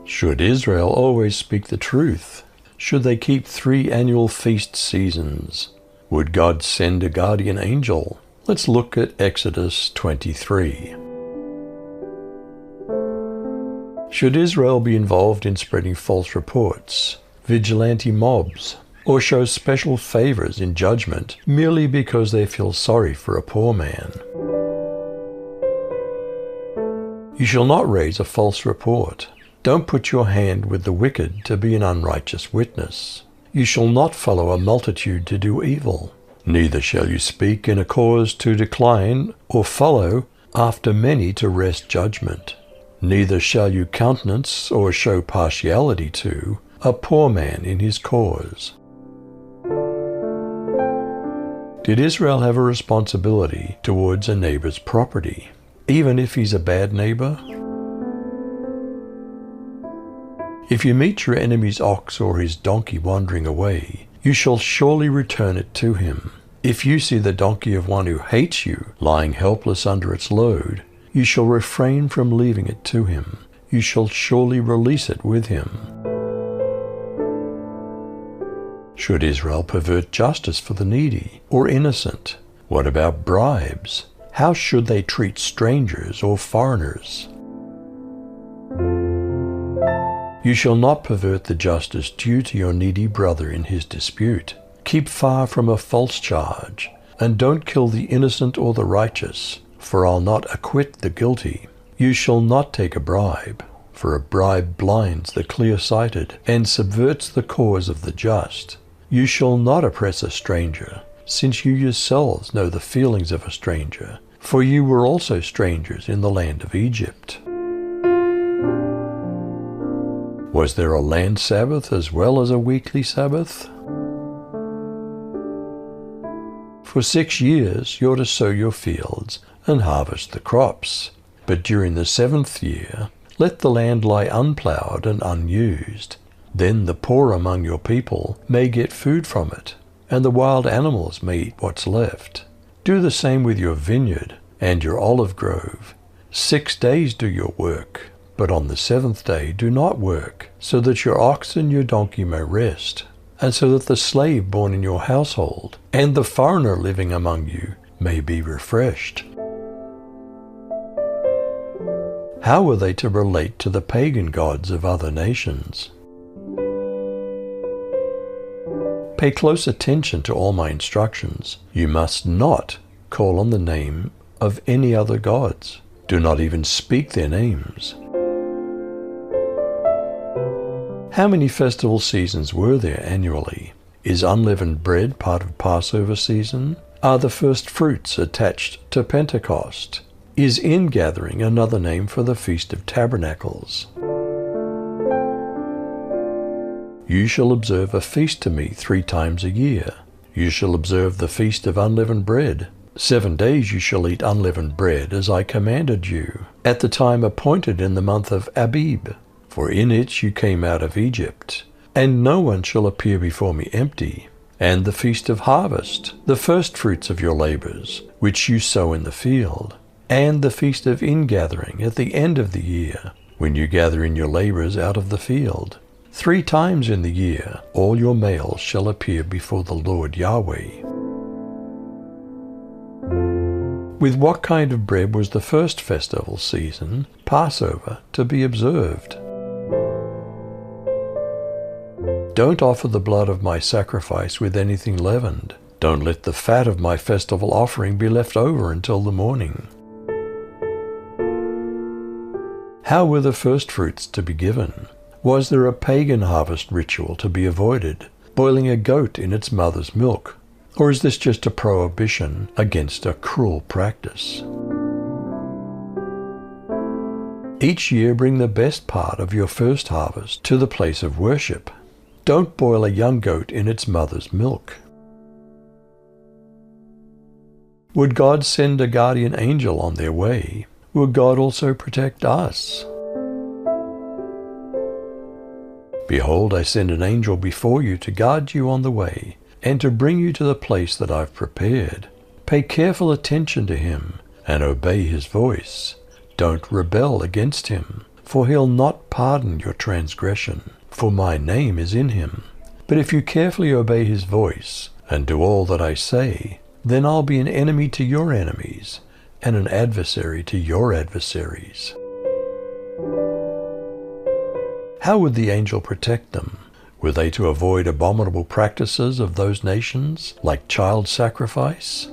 Should Israel always speak the truth? Should they keep 3 annual feast seasons? Would God send a guardian angel? Let's look at Exodus 23. Should Israel be involved in spreading false reports, vigilante mobs, or show special favors in judgment merely because they feel sorry for a poor man? You shall not raise a false report. Don't put your hand with the wicked to be an unrighteous witness. You shall not follow a multitude to do evil. Neither shall you speak in a cause to decline, or follow after many to wrest judgment. Neither shall you countenance or show partiality to a poor man in his cause. Did Israel have a responsibility towards a neighbor's property, even if he's a bad neighbor? If you meet your enemy's ox or his donkey wandering away, you shall surely return it to him. If you see the donkey of one who hates you lying helpless under its load, you shall refrain from leaving it to him. You shall surely release it with him. Should Israel pervert justice for the needy or innocent? What about bribes? How should they treat strangers or foreigners? You shall not pervert the justice due to your needy brother in his dispute. Keep far from a false charge, and don't kill the innocent or the righteous, for I'll not acquit the guilty. You shall not take a bribe, for a bribe blinds the clear-sighted and subverts the cause of the just. You shall not oppress a stranger, since you yourselves know the feelings of a stranger, for you were also strangers in the land of Egypt. Was there a land Sabbath as well as a weekly Sabbath? For 6 years you're to sow your fields and harvest the crops, but during the 7th year let the land lie unplowed and unused. Then the poor among your people may get food from it, and the wild animals may eat what's left. Do the same with your vineyard and your olive grove. 6 days do your work, but on the 7th day do not work, so that your ox and your donkey may rest, and so that the slave born in your household and the foreigner living among you may be refreshed. How were they to relate to the pagan gods of other nations? Pay close attention to all my instructions. You must not call on the name of any other gods. Do not even speak their names. How many festival seasons were there annually? Is unleavened bread part of Passover season? Are the first fruits attached to Pentecost? Is ingathering another name for the Feast of Tabernacles? You shall observe a feast to me 3 times a year. You shall observe the Feast of Unleavened Bread. 7 days you shall eat unleavened bread, as I commanded you, at the time appointed in the month of Abib. For in it you came out of Egypt, and no one shall appear before me empty. And the Feast of Harvest, the first fruits of your labors, which you sow in the field. And the Feast of Ingathering at the end of the year, when you gather in your labors out of the field. 3 times in the year all your males shall appear before the Lord Yahweh. With what kind of bread was the first festival season, Passover, to be observed? Don't offer the blood of my sacrifice with anything leavened. Don't let the fat of my festival offering be left over until the morning. How were the first fruits to be given? Was there a pagan harvest ritual to be avoided, boiling a goat in its mother's milk? Or is this just a prohibition against a cruel practice? Each year bring the best part of your first harvest to the place of worship. Don't boil a young goat in its mother's milk. Would God send a guardian angel on their way? Will God also protect us? Behold, I send an angel before you to guard you on the way, and to bring you to the place that I've prepared. Pay careful attention to him, and obey his voice. Don't rebel against him, for he'll not pardon your transgression, for my name is in him. But if you carefully obey his voice, and do all that I say, then I'll be an enemy to your enemies, and an adversary to your adversaries. How would the angel protect them? Were they to avoid abominable practices of those nations, like child sacrifice?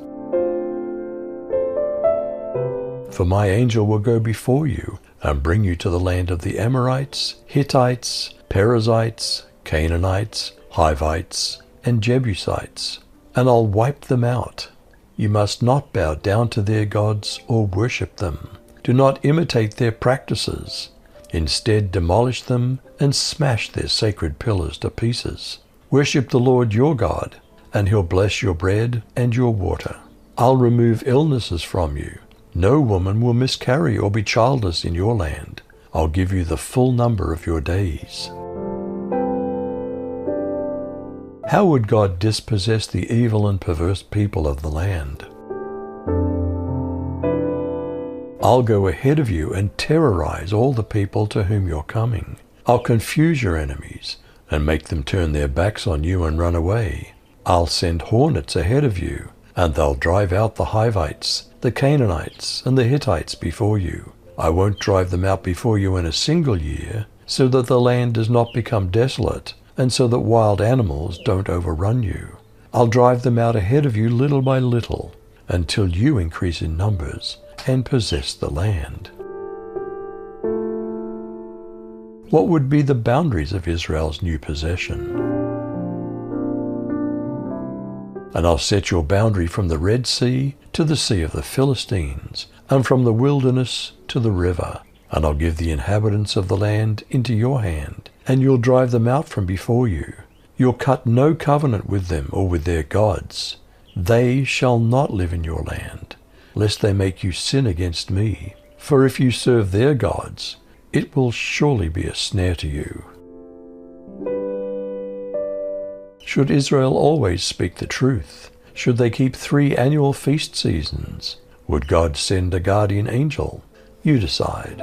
For my angel will go before you, and bring you to the land of the Amorites, Hittites, Perizzites, Canaanites, Hivites, and Jebusites, and I'll wipe them out. You must not bow down to their gods or worship them. Do not imitate their practices. Instead, demolish them and smash their sacred pillars to pieces. Worship the Lord your God, and he'll bless your bread and your water. I'll remove illnesses from you. No woman will miscarry or be childless in your land. I'll give you the full number of your days. How would God dispossess the evil and perverse people of the land? I'll go ahead of you and terrorize all the people to whom you're coming. I'll confuse your enemies and make them turn their backs on you and run away. I'll send hornets ahead of you, and they'll drive out the Hivites, the Canaanites, and the Hittites before you. I won't drive them out before you in a single year, so that the land does not become desolate, and so that wild animals don't overrun you. I'll drive them out ahead of you little by little, until you increase in numbers and possess the land. What would be the boundaries of Israel's new possession? And I'll set your boundary from the Red Sea to the Sea of the Philistines, and from the wilderness to the river. And I'll give the inhabitants of the land into your hand, and you'll drive them out from before you. You'll cut no covenant with them or with their gods. They shall not live in your land, lest they make you sin against me. For if you serve their gods, it will surely be a snare to you. Should Israel always speak the truth? Should they keep 3 annual feast seasons? Would God send a guardian angel? You decide.